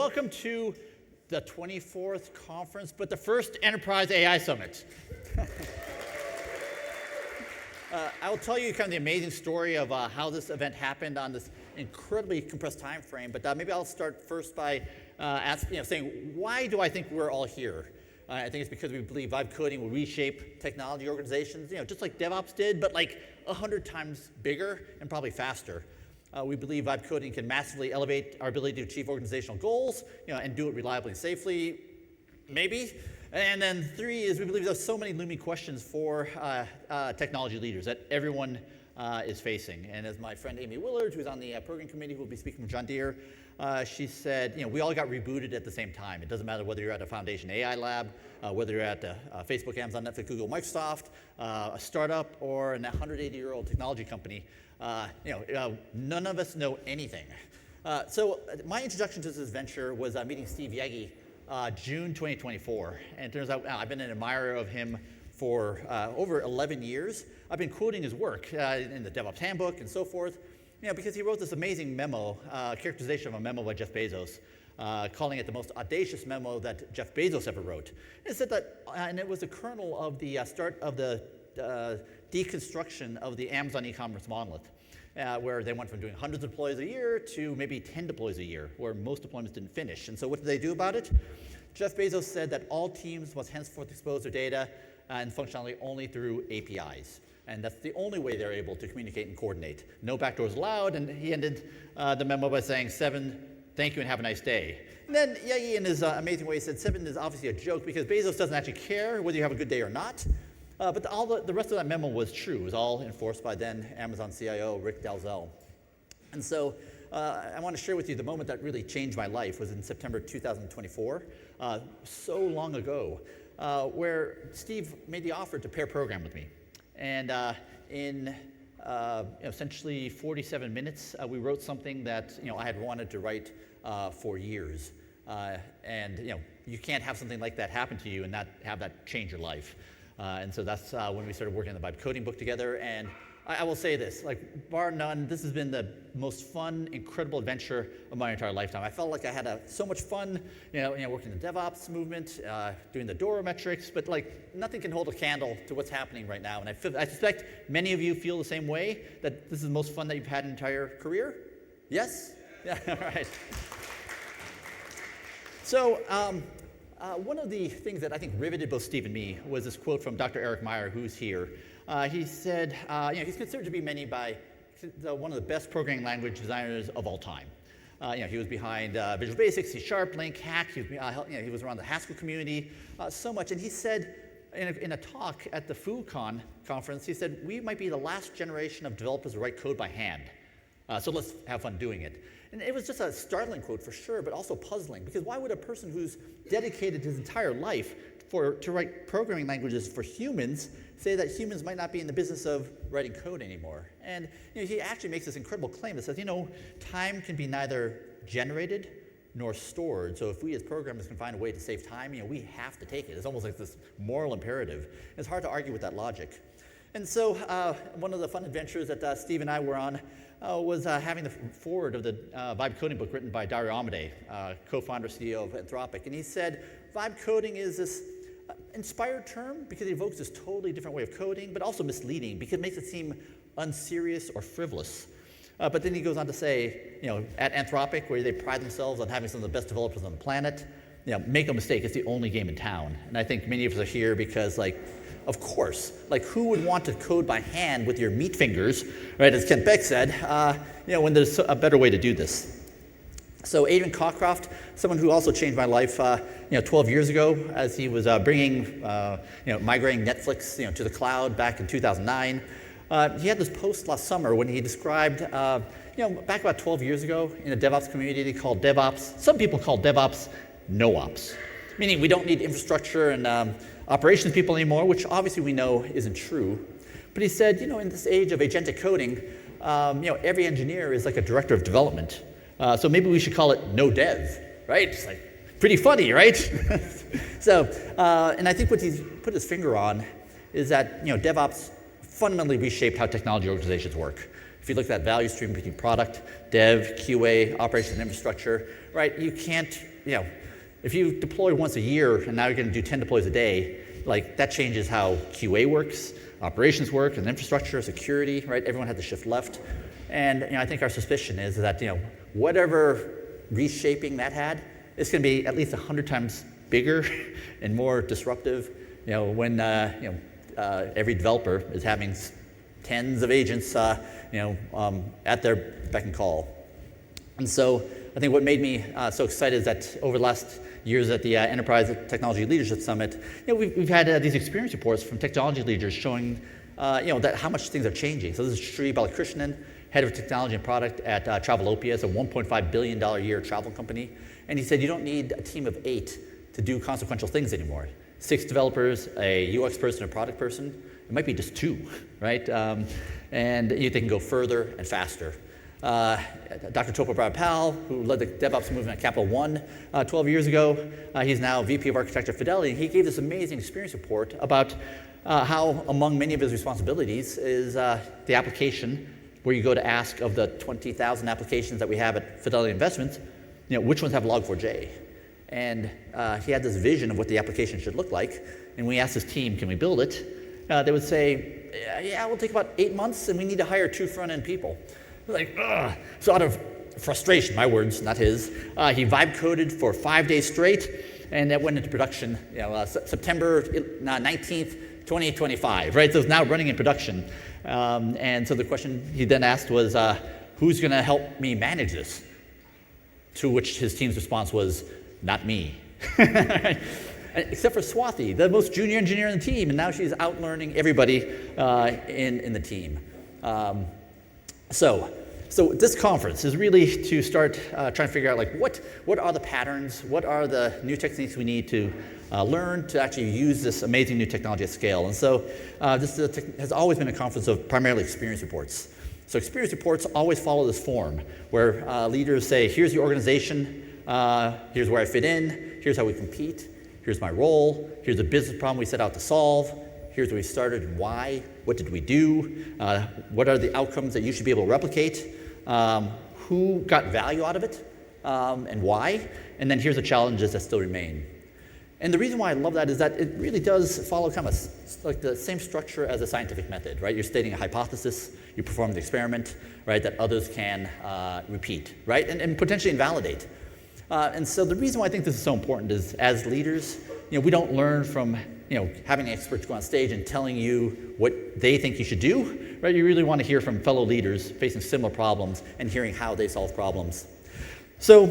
welcome to the 24th conference, but the first Enterprise AI Summit. I will tell you kind of the amazing story of how this event happened on this incredibly compressed time frame, but maybe I'll start first by saying, why do I think we're all here? I think it's because we believe vibe coding will reshape technology organizations, just like DevOps did, but like 100 times bigger and probably faster. We believe vibe coding can massively elevate our ability to achieve organizational goals, and do it reliably and safely, maybe. And then 3 is we believe there's so many looming questions for technology leaders that everyone is facing. And as my friend Amy Willard, who's on the program committee, who will be speaking from John Deere, she said, we all got rebooted at the same time. It doesn't matter whether you're at a Foundation AI lab, whether you're at Facebook, Amazon, Netflix, Google, Microsoft, a startup, or an 180-year-old technology company. None of us know anything. So my introduction to this venture was meeting Steve Yegge, June 2024. And it turns out I've been an admirer of him for over 11 years. I've been quoting his work in the DevOps handbook and so forth, because he wrote this amazing memo, characterization of a memo by Jeff Bezos, calling it the most audacious memo that Jeff Bezos ever wrote. It said that, and it was the kernel of the start of the deconstruction of the Amazon e-commerce monolith, where they went from doing hundreds of deploys a year to maybe 10 deploys a year, where most deployments didn't finish. And so what did they do about it? Jeff Bezos said that all teams must henceforth expose their data and functionality only through APIs. And that's the only way they're able to communicate and coordinate. No backdoors allowed, and he ended the memo by saying, 7, thank you and have a nice day. And then Yegge, in his amazing way, said 7 is obviously a joke because Bezos doesn't actually care whether you have a good day or not. But all the rest of that memo was true. It was all enforced by then Amazon CIO Rick Dalzell. And so I want to share with you the moment that really changed my life was in September 2024, so long ago, where Steve made the offer to pair program with me. And in essentially 47 minutes, we wrote something that I had wanted to write for years. And you can't have something like that happen to you and not have that change your life. And so that's when we started working on the vibe coding book together. And I will say this, bar none, this has been the most fun, incredible adventure of my entire lifetime. I felt like I had so much fun, working in the DevOps movement, doing the Dora metrics, but nothing can hold a candle to what's happening right now. And I suspect many of you feel the same way, that this is the most fun that you've had in your entire career? Yes? Yeah, all right. So, one of the things that I think riveted both Steve and me was this quote from Dr. Eric Meijer, who's here. He said, he's considered to be one of the best programming language designers of all time. He was behind Visual Basic, C#, LINQ, Hack. He was around the Haskell community so much. And he said in a talk at the FooCon conference, he said, we might be the last generation of developers to write code by hand. So let's have fun doing it. And it was just a startling quote for sure, but also puzzling, because why would a person who's dedicated his entire life to write programming languages for humans say that humans might not be in the business of writing code anymore? And he actually makes this incredible claim that says, time can be neither generated nor stored. So if we as programmers can find a way to save time, we have to take it. It's almost like this moral imperative. It's hard to argue with that logic. And so one of the fun adventures that Steve and I were on was having the foreword of the vibe coding book written by Dario Amodei, co-founder, CEO of Anthropic. And he said, vibe coding is this inspired term because it evokes this totally different way of coding, but also misleading because it makes it seem unserious or frivolous. But then he goes on to say, at Anthropic, where they pride themselves on having some of the best developers on the planet, make no mistake, it's the only game in town. And I think many of us are here because, of course, who would want to code by hand with your meat fingers, right, as Kent Beck said, when there's a better way to do this. So Adrian Cockcroft, someone who also changed my life, 12 years ago, as he was migrating Netflix, to the cloud back in 2009. He had this post last summer when he described, back about 12 years ago in a DevOps community called DevOps. Some people call DevOps no ops, meaning we don't need infrastructure and operations people anymore, which obviously we know isn't true. But he said, in this age of agentic coding, every engineer is like a director of development. So maybe we should call it no dev, right? It's pretty funny, right? So, and I think what he's put his finger on is that, DevOps fundamentally reshaped how technology organizations work. If you look at that value stream between product, dev, QA, operations, and infrastructure, right, you can't if you deploy once a year and now you're going to do 10 deploys a day, like that changes how QA works, operations work, and infrastructure, security, right? Everyone had to shift left. And I think our suspicion is that whatever reshaping that had, it's going to be at least 100 times bigger and more disruptive. When every developer is having tens of agents, at their beck and call. And so I think what made me so excited is that over the last years at the Enterprise Technology Leadership Summit, we've had these experience reports from technology leaders showing, that how much things are changing. So this is Sri Balakrishnan, head of technology and product at Travelopia. It's a $1.5 billion a year travel company. And he said you don't need a team of 8 to do consequential things anymore. 6 developers, a UX person, a product person. It might be just 2, right? And they can go further and faster. Dr. Topal Pal, who led the DevOps movement at Capital One 12 years ago, he's now VP of Architecture at Fidelity. He gave this amazing experience report about how among many of his responsibilities is the application where you go to ask of the 20,000 applications that we have at Fidelity Investments, which ones have Log4j. And he had this vision of what the application should look like. And we asked his team, can we build it? They would say, yeah, we'll take about 8 months, and we need to hire 2 front-end people. Like, ugh. So out of frustration, my words, not his, he vibe coded for 5 days straight, and that went into production, September 19th, 2025, right? So it's now running in production. And so the question he then asked was, who's going to help me manage this? To which his team's response was, not me. Except for Swathi, the most junior engineer in the team, and now she's out learning everybody in the team. So this conference is really to start trying to figure out what are the patterns, what are the new techniques we need to learn to actually use this amazing new technology at scale. And so this has always been a conference of primarily experience reports. So experience reports always follow this form where leaders say, here's the organization, here's where I fit in, here's how we compete, here's my role, here's the business problem we set out to solve, here's where we started and why, what did we do, what are the outcomes that you should be able to replicate, who got value out of it, and why, and then here's the challenges that still remain. And the reason why I love that is that it really does follow kind of like the same structure as a scientific method, right? You're stating a hypothesis, you perform the experiment, right, that others can repeat, right, and potentially invalidate. And so the reason why I think this is so important is as leaders, we don't learn from having experts go on stage and telling you what they think you should do, right? You really want to hear from fellow leaders facing similar problems and hearing how they solve problems. So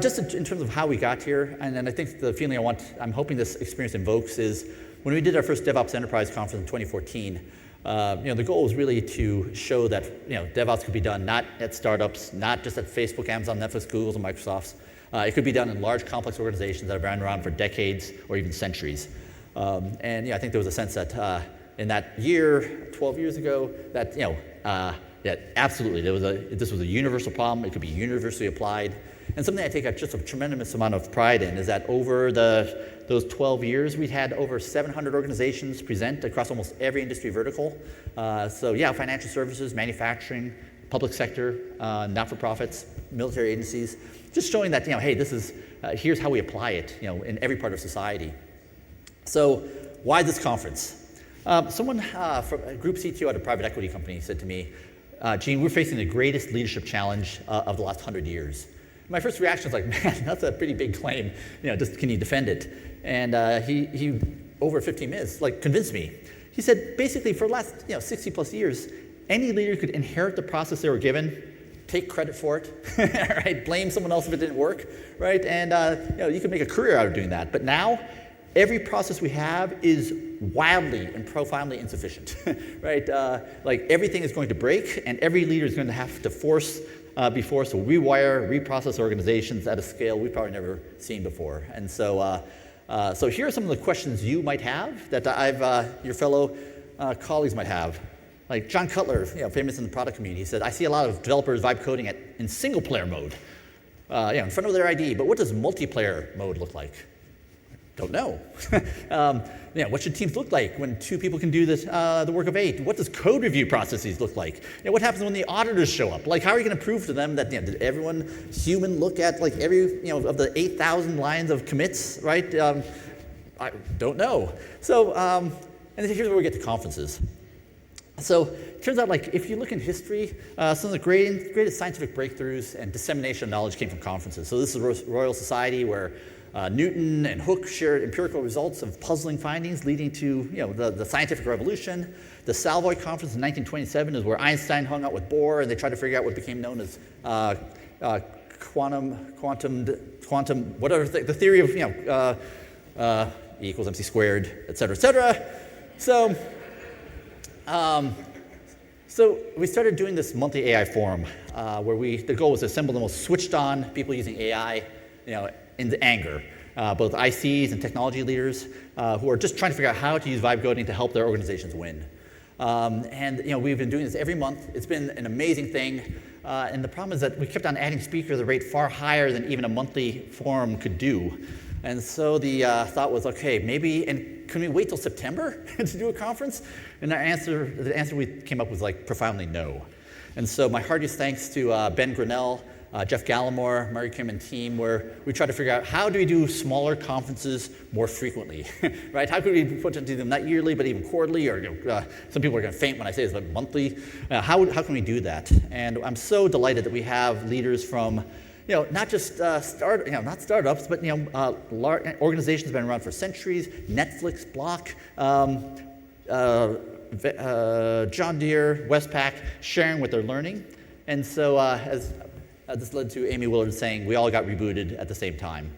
just in terms of how we got here, and then I think the feeling I'm hoping this experience invokes is when we did our first DevOps Enterprise Conference in 2014, the goal was really to show that DevOps could be done not at startups, not just at Facebook, Amazon, Netflix, Google's, and Microsoft's. It could be done in large, complex organizations that have been around for decades or even centuries. And I think there was a sense that in that year, 12 years ago, that absolutely this was a universal problem. It could be universally applied. And something I take just a tremendous amount of pride in is that over those 12 years, we had over 700 organizations present across almost every industry vertical. Financial services, manufacturing, public sector, not-for-profits, military agencies, just showing that, hey, this is, here's how we apply it, in every part of society. So why this conference? Someone from a group CTO at a private equity company said to me, Gene, we're facing the greatest leadership challenge of the last 100 years. My first reaction was like, man, that's a pretty big claim. Just can you defend it? And he over 15 minutes, convinced me. He said, basically, for the last 60 plus years, any leader could inherit the process they were given, take credit for it, right? Blame someone else if it didn't work, right? And you could make a career out of doing that. But now, every process we have is wildly and profoundly insufficient, right? Everything is going to break, and every leader is going to have to be forced to rewire, reprocess organizations at a scale we've probably never seen before. And so, so here are some of the questions you might have that your fellow colleagues might have. Like John Cutler, famous in the product community, he said, I see a lot of developers vibe coding in single-player mode, in front of their IDE, but what does multiplayer mode look like? Don't know. What should teams look like when 2 people can do this, the work of 8? What does code review processes look like? What happens when the auditors show up? Like, how are you going to prove to them that did everyone human look at like every of the 8,000 lines of commits, right? I don't know. So, and here's where we get to conferences. So it turns out, like, if you look in history, some of the greatest scientific breakthroughs and dissemination of knowledge came from conferences. So this is Royal Society, where Newton and Hooke shared empirical results of puzzling findings leading to the scientific revolution. The Savoy Conference in 1927 is where Einstein hung out with Bohr, and they tried to figure out what became known as quantum, whatever, the theory of E equals MC squared, et cetera, et cetera. So we started doing this monthly AI forum where the goal was to assemble the most switched on people using AI, into anger, both ICs and technology leaders who are just trying to figure out how to use vibe coding to help their organizations win. And we've been doing this every month. It's been an amazing thing. And the problem is that we kept on adding speakers at a rate far higher than even a monthly forum could do. And so the thought was, okay, maybe, and can we wait till September to do a conference? And the answer we came up with was like profoundly no. And so my heartiest thanks to Ben Grinnell, Jeff Gallimore, Murray Kim and team, where we try to figure out how do we do smaller conferences more frequently, right? How could we put them not yearly, but even quarterly, or some people are going to faint when I say this, but monthly. How can we do that? And I'm so delighted that we have leaders from not just not startups, but large organizations have been around for centuries. Netflix, Block, John Deere, Westpac, sharing what they're learning. And so as this led to Amy Willard saying, we all got rebooted at the same time.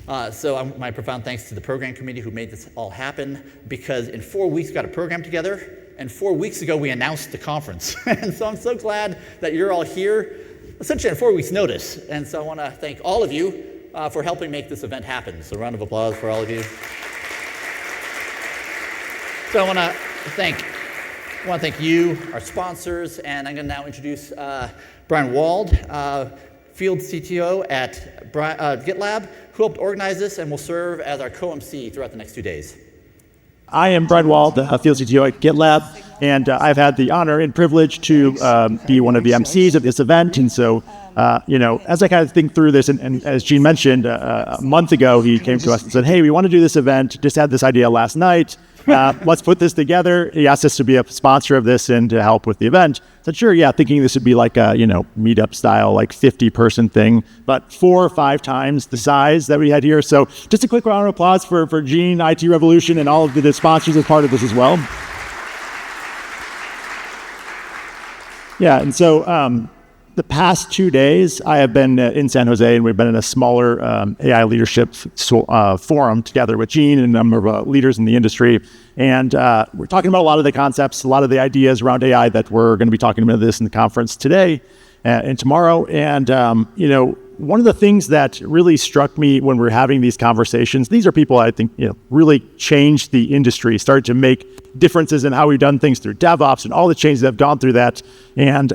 My profound thanks to the program committee who made this all happen, because in 4 weeks we got a program together, and 4 weeks ago we announced the conference. And so I'm so glad that you're all here, essentially on 4 weeks' notice. And so I want to thank all of you for helping make this event happen. So a round of applause for all of you. So I want to thank you, our sponsors, and I'm going to now introduce Brian Wald, Field CTO at GitLab, who helped organize this and will serve as our co-MC throughout the next 2 days. I am Brian Wald, Field CTO at GitLab, and I've had the honor and privilege to be one of the MCs of this event. And so, as I kind of think through this, and as Gene mentioned, a month ago, he came to us and said, hey, we want to do this event, just had this idea last night. Let's put this together. He asked us to be a sponsor of this and to help with the event. I said, sure, yeah, thinking this would be like a, meetup style, like 50-person thing, but 4 or 5 times the size that we had here. So just a quick round of applause for Gene, IT Revolution, and all of the sponsors as part of this as well. Yeah, and so the past 2 days, I have been in San Jose, and we've been in a smaller AI leadership forum together with Gene and a number of leaders in the industry. And we're talking about a lot of the concepts, a lot of the ideas around AI that we're going to be talking about this in the conference today and tomorrow. And, one of the things that really struck me when we're having these conversations, these are people I think, really changed the industry, started to make differences in how we've done things through DevOps and all the changes that have gone through that. And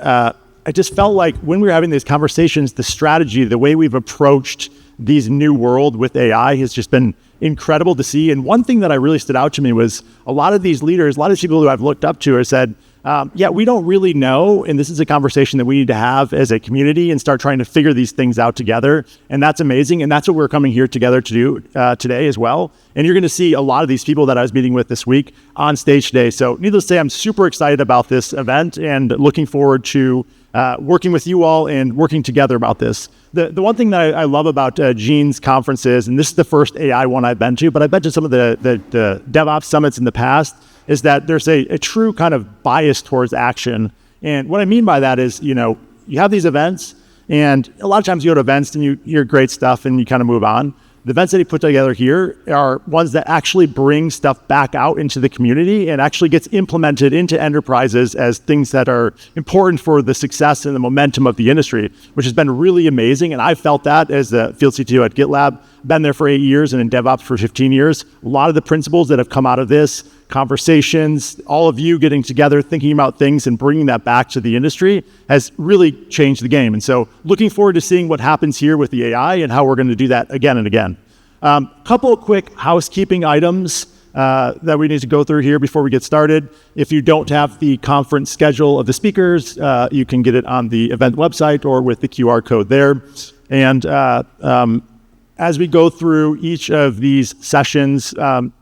I just felt like when we were having these conversations, the strategy, the way we've approached these new world with AI has just been incredible to see. And one thing that I really stood out to me was a lot of these leaders, a lot of people who I've looked up to have said, we don't really know. And this is a conversation that we need to have as a community and start trying to figure these things out together. And that's amazing. And that's what we're coming here together to do today as well. And you're going to see a lot of these people that I was meeting with this week on stage today. So needless to say, I'm super excited about this event and looking forward to working with you all and working together about this. The one thing that I love about Gene's conferences, and this is the first AI one I've been to, but I've been to some of the DevOps summits in the past, is that there's a true kind of bias towards action. And what I mean by that is, you have these events, and a lot of times you go to events and you hear great stuff and you kind of move on. The events that he put together here are ones that actually bring stuff back out into the community and actually gets implemented into enterprises as things that are important for the success and the momentum of the industry, which has been really amazing. And I felt that as the field CTO at GitLab, been there for 8 years and in DevOps for 15 years. A lot of the principles that have come out of this, conversations, all of you getting together, thinking about things and bringing that back to the industry has really changed the game. And so looking forward to seeing what happens here with the AI and how we're going to do that again and again. Couple of quick housekeeping items that we need to go through here before we get started. If you don't have the conference schedule of the speakers, you can get it on the event website or with the QR code there. And as we go through each of these sessions,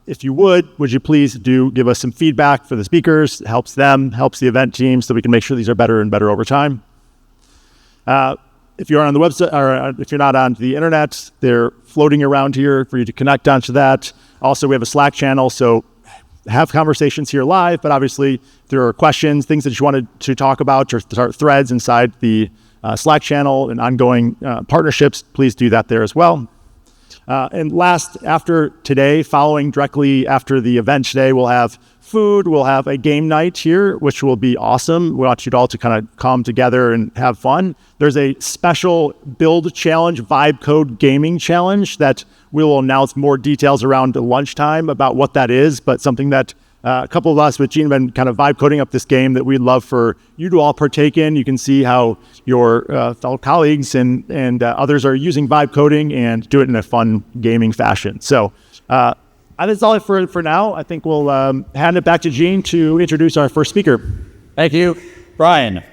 if you would you please do give us some feedback for the speakers? It helps them, helps the event team, so we can make sure these are better and better over time. If you're on the website, or if you're not on the internet, they're floating around here for you to connect onto that. Also, we have a Slack channel, so have conversations here live, but obviously if there are questions, things that you wanted to talk about, or start threads inside the Slack channel and ongoing partnerships, please do that there as well. And last, after today, following directly after the event today, we'll have food, we'll have a game night here, which will be awesome. We want you all to kind of come together and have fun. There's a special build challenge, vibe code gaming challenge that we will announce more details around lunchtime about what that is, but something that a couple of us with Gene have been kind of vibe coding up this game that we'd love for you to all partake in. You can see how your fellow colleagues and others are using vibe coding and do it in a fun gaming fashion. So that's all for now. I think we'll hand it back to Gene to introduce our first speaker. Thank you, Brian.